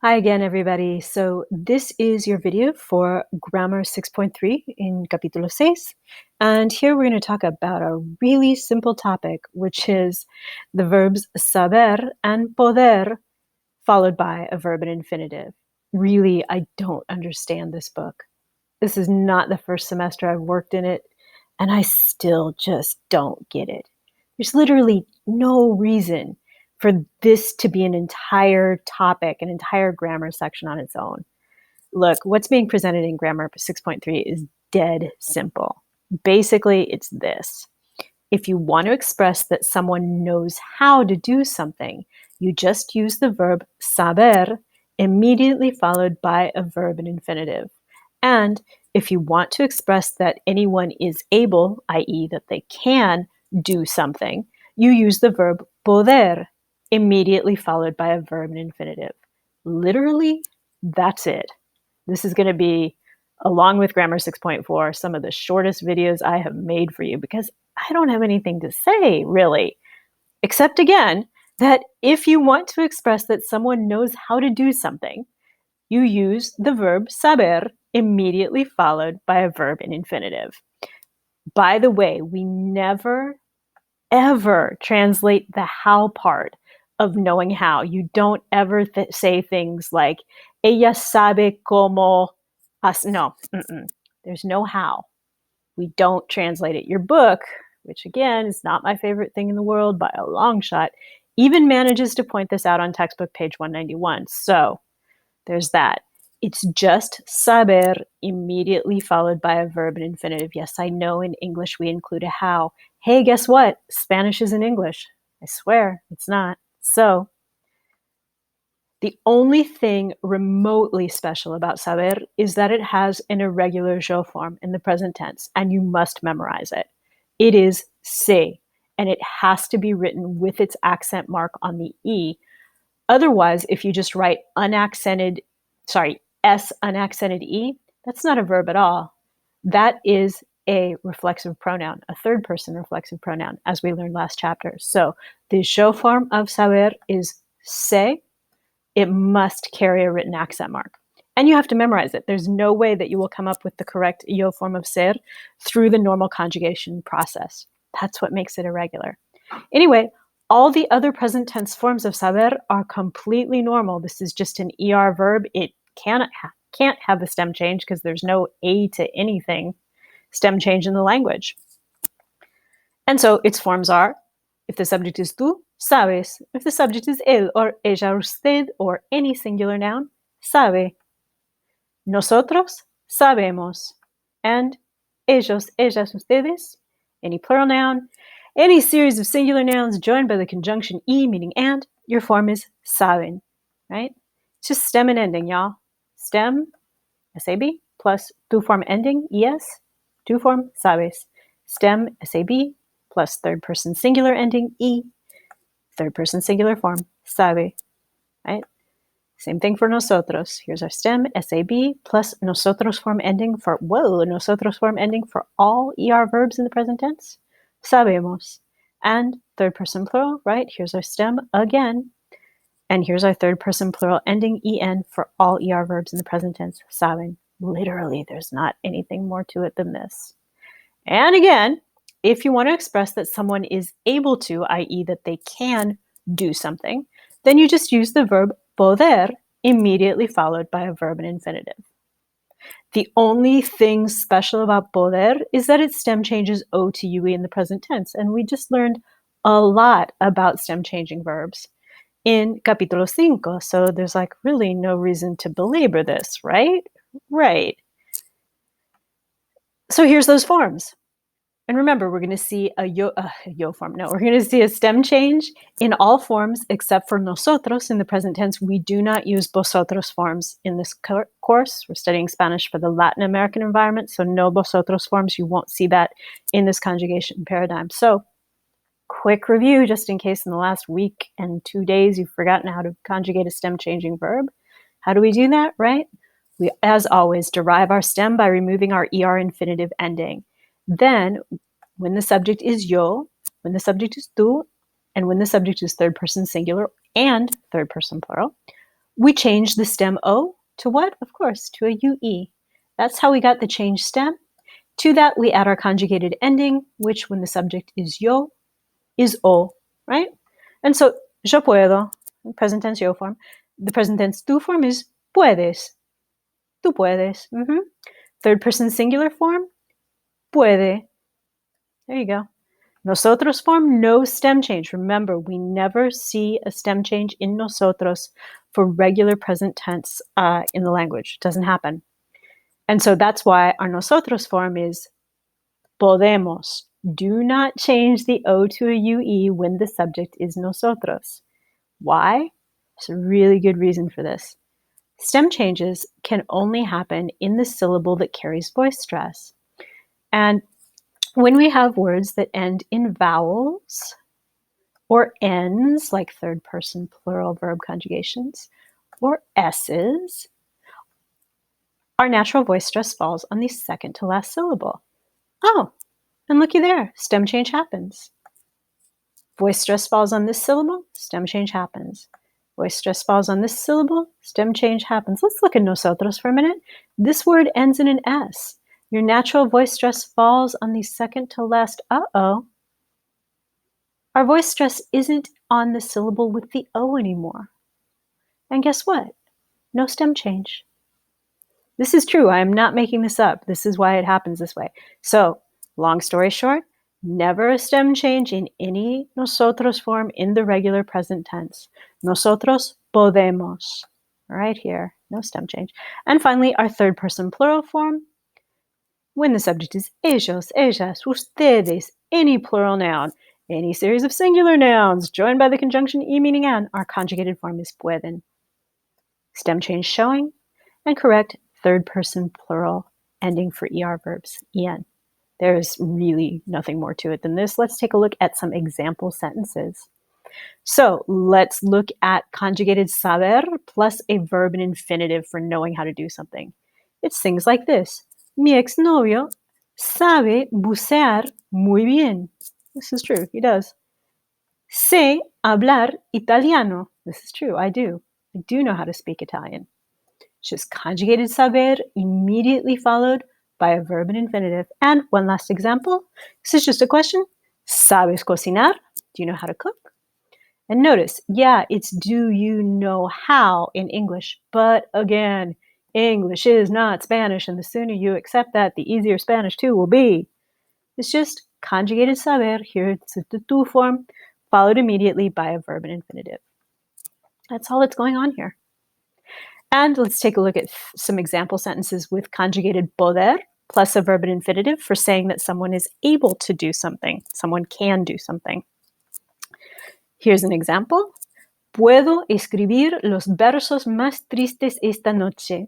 Hi again, everybody. So this is your video for Grammar 6.3 in Capítulo 6. And here we're going to talk about a really simple topic, which is the verbs saber and poder, followed by a verb in infinitive. Really, I don't understand this book. This is not the first semester I've worked in it, and I still just don't get it. There's literally no reason for this to be an entire topic, an entire grammar section on its own. Look, what's being presented in Grammar 6.3 is dead simple. Basically, it's this. If you want to express that someone knows how to do something, you just use the verb saber immediately followed by a verb in infinitive. And if you want to express that anyone is able, i.e., that they can do something, you use the verb poder immediately followed by a verb in infinitive. Literally, that's it. This is going to be, along with Grammar 6.4, some of the shortest videos I have made for you because I don't have anything to say, really, except again, that if you want to express that someone knows how to do something, you use the verb saber immediately followed by a verb in infinitive. By the way, we never, ever translate the how part of knowing how. You don't ever say things like, ella sabe cómo. No, there's no how. We don't translate it. Your book, which again is not my favorite thing in the world by a long shot, even manages to point this out on textbook page 191. So there's that. It's just saber immediately followed by a verb in infinitive. Yes, I know in English we include a how. Hey, guess what? Spanish isn't English. I swear it's not. So the only thing remotely special about saber is that it has an irregular jo form in the present tense, and you must memorize it. It is sé, and it has to be written with its accent mark on the E. Otherwise, if you just write S unaccented E, that's not a verb at all. That is a reflexive pronoun, a third person reflexive pronoun, as we learned last chapter. So the jo form of saber is sé. It must carry a written accent mark. And you have to memorize it. There's no way that you will come up with the correct yo form of ser through the normal conjugation process. That's what makes it irregular. Anyway, all the other present tense forms of saber are completely normal. This is just an ER verb. It can't have a stem change because there's no A to anything stem change in the language. And so its forms are, if the subject is tú, sabes. If the subject is él or ella or usted or any singular noun, sabe. Nosotros sabemos. And ellos, ellas, ustedes, any plural noun, any series of singular nouns joined by the conjunction e, meaning and, your form is saben, right? It's just stem and ending, y'all. Stem, SAB, plus tu form ending, es, tu form, sabes. Stem, SAB, plus third person singular ending, e, third person singular form, sabe, right? Same thing for nosotros. Here's our stem, SAB, plus nosotros form ending for, nosotros form ending for all ER verbs in the present tense, sabemos. And third person plural, right? Here's our stem again. And here's our third person plural ending, en, for all ER verbs in the present tense, saben. Literally, there's not anything more to it than this. And again, if you want to express that someone is able to, i.e., that they can do something, then you just use the verb poder immediately followed by a verb in infinitive. The only thing special about poder is that its stem changes O to UE in the present tense, and we just learned a lot about stem changing verbs in Capítulo 5, so there's like really no reason to belabor this, right? Right. So here's those forms. And remember, we're going to see a yo form. No, we're going to see a stem change in all forms except for nosotros in the present tense. We do not use vosotros forms in this course. We're studying Spanish for the Latin American environment, so no vosotros forms. You won't see that in this conjugation paradigm. So quick review, just in case in the last week and 2 days you've forgotten how to conjugate a stem changing verb. How do we do that, right? We, as always, derive our stem by removing our ER infinitive ending. Then, when the subject is yo, when the subject is tú, and when the subject is third person singular and third person plural, We changed the stem O to what? Of course, to a UE. That's how we got the changed stem. To that, we add our conjugated ending, which when the subject is yo, is o, right? And so, yo puedo, present tense yo form. The present tense tú form is puedes. Tú puedes. Third person singular form, puede. There you go. Nosotros form, no stem change. Remember, we never see a stem change in nosotros for regular present tense in the language. It doesn't happen. And so that's why our nosotros form is podemos. Do not change the O to a UE when the subject is nosotros. Why? There's a really good reason for this. Stem changes can only happen in the syllable that carries voice stress. And when we have words that end in vowels or N's, like third person plural verb conjugations, or S's, our natural voice stress falls on the second to last syllable. Oh, and looky there, stem change happens. Voice stress falls on this syllable, stem change happens. Voice stress falls on this syllable, stem change happens. Let's look at nosotros for a minute. This word ends in an S. Your natural voice stress falls on the second to last uh-oh. Our voice stress isn't on the syllable with the O anymore. And guess what? No stem change. This is true. I am not making this up. This is why it happens this way. So, long story short, never a stem change in any nosotros form in the regular present tense. Nosotros podemos. Right here, no stem change. And finally, our third person plural form, when the subject is ellos, ellas, ustedes, any plural noun, any series of singular nouns joined by the conjunction e meaning an, our conjugated form is pueden. Stem change showing, and correct third person plural ending for ER verbs, en. There's really nothing more to it than this. Let's take a look at some example sentences. So let's look at conjugated saber plus a verb and infinitive for knowing how to do something. It's things like this. Mi exnovio sabe bucear muy bien. This is true, he does. Sé hablar italiano. This is true, I do. I do know how to speak Italian. It's just conjugated saber immediately followed by a verb and infinitive. And one last example. This is just a question. ¿Sabes cocinar? Do you know how to cook? And notice, yeah, it's do you know how in English. But again, English is not Spanish, and the sooner you accept that, the easier Spanish too will be. It's just conjugated saber, here it's the tú form, followed immediately by a verb and infinitive. That's all that's going on here. And let's take a look at some example sentences with conjugated poder plus a verb and infinitive for saying that someone is able to do something, someone can do something. Here's an example. Puedo escribir los versos más tristes esta noche.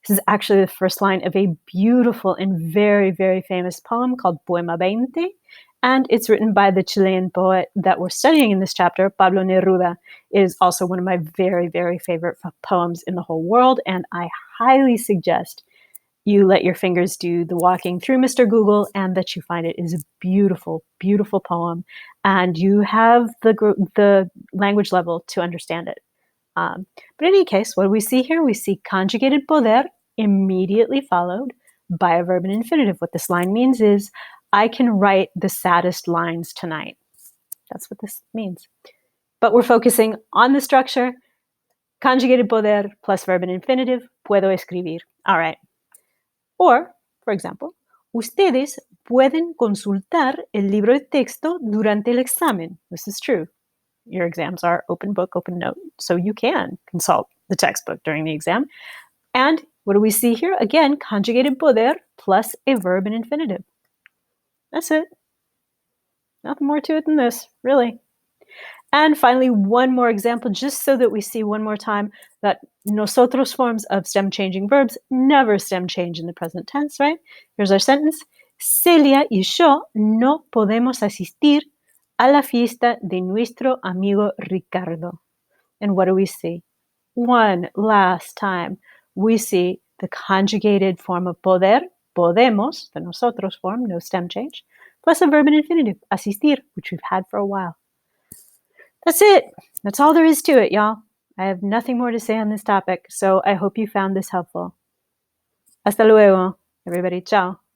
This is actually the first line of a beautiful and very, very famous poem called Poema 20. And it's written by the Chilean poet that we're studying in this chapter, Pablo Neruda. It is also one of my very, very favorite poems in the whole world. And I highly suggest you let your fingers do the walking through Mr. Google and that you find it is a beautiful, beautiful poem. And you have the language level to understand it. But in any case, what do we see here? We see conjugated poder immediately followed by a verb and infinitive. What this line means is, I can write the saddest lines tonight. That's what this means. But we're focusing on the structure. Conjugated poder plus verb and infinitive, puedo escribir. All right. Or, for example, ustedes pueden consultar el libro de texto durante el examen. This is true. Your exams are open book, open note, so you can consult the textbook during the exam. And what do we see here? Again, conjugated poder plus a verb and infinitive. That's it. Nothing more to it than this, really. And finally, one more example, just so that we see one more time that nosotros forms of stem changing verbs never stem change in the present tense, right? Here's our sentence. Celia y yo no podemos asistir a la fiesta de nuestro amigo Ricardo. And what do we see? One last time, we see the conjugated form of poder, podemos, the nosotros form, no stem change, plus a verb and infinitive, asistir, which we've had for a while. That's it. That's all there is to it, y'all. I have nothing more to say on this topic, so I hope you found this helpful. Hasta luego, everybody. Ciao.